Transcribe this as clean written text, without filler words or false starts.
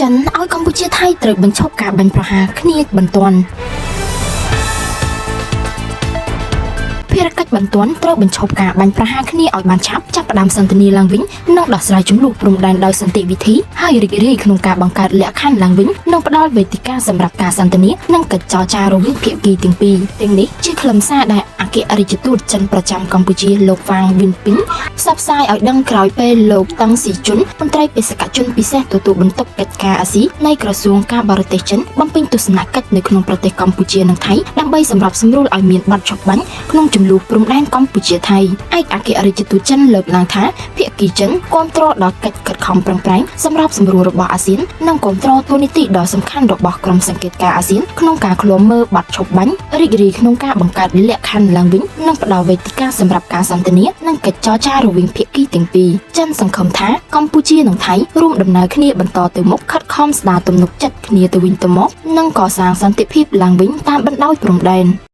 ចិនឲ្យកម្ពុជាថៃត្រូវបញ្ឈប់ការបាញ់ប្រហារគ្នាបន្ទាន់ភារកិច្ចបន្ទាន់ត្រូវបញ្ឈប់ការបាញ់ប្រហារគ្នាឲ្យបានឆាប់ចាប់ផ្ដើមសន្ទនាឡើងវិញនិងដោះស្រាយជម្លោះព្រំដែនដោយសន្តិវិធីហើយរីករាយក្នុងការបង្កើតលក្ខខណ្ឌឡើងវិញនិងផ្ដល់វេទិកាសម្រាប់ការសន្ទនានិងកិច្ចចរចារវាងភាគីទាំងពីរទាំងនេះជាខ្លឹមសារដែលអគ្គរដ្ឋទូតចិនប្រចាំកម្ពុជាលោកវ៉ាងវិនពីងផ្សព្វផ្សាយឲ្យដឹងក្រោយពេលលោកតឹងស៊ីជុនមន្ត្រីបេសកជនពិសេសទទួលបន្ទុកកិច្ចការអាស៊ីនៃក្រសួងការបរទេសចិនបំពេញទស្សនកិច្ចនៅក្នុងប្រទេសកម្ពុជានិងថៃដើម្បីសម្របសម្រួលឲ្យមានបទឈប់បាញ់ក្នុងជម្លោះព្រំដែនកម្ពុជាថៃឯកអគ្គរដ្ឋទូតចិនលើកឡើងថាភាគីចិនគាំទ្រដល់កិច្ចខិតខំប្រឹងប្រែងសម្រាប់សម្រួលរបស់អាស៊ាននិងគាំទ្រទូនីតិដ៏សំខាន់របស់ក្រុមសង្កេតការណ៍អាស៊ានក្នុងការឃ្លាំមើលបទឈប់បាញ់រីករាយក្នុងការបង្កើតលក្ខខណ្ឌឡើងវិញនិងផ្ដល់វេទិកាសម្រាប់ការសន្ទនានិងកិច្ចចរចារវាងភាគីទាំងពីរចិនសង្ឃឹមថាកម្ពុជានិងថៃរួមដំណើរគ្នាបន្តទៅមុខខិតខំស្ដារទំនុកចិត្តគ្នាទៅវិញទៅមកនិងកសាងសន្តិភាពឡើងវិញតាមបណ្ដោយព្រំដែន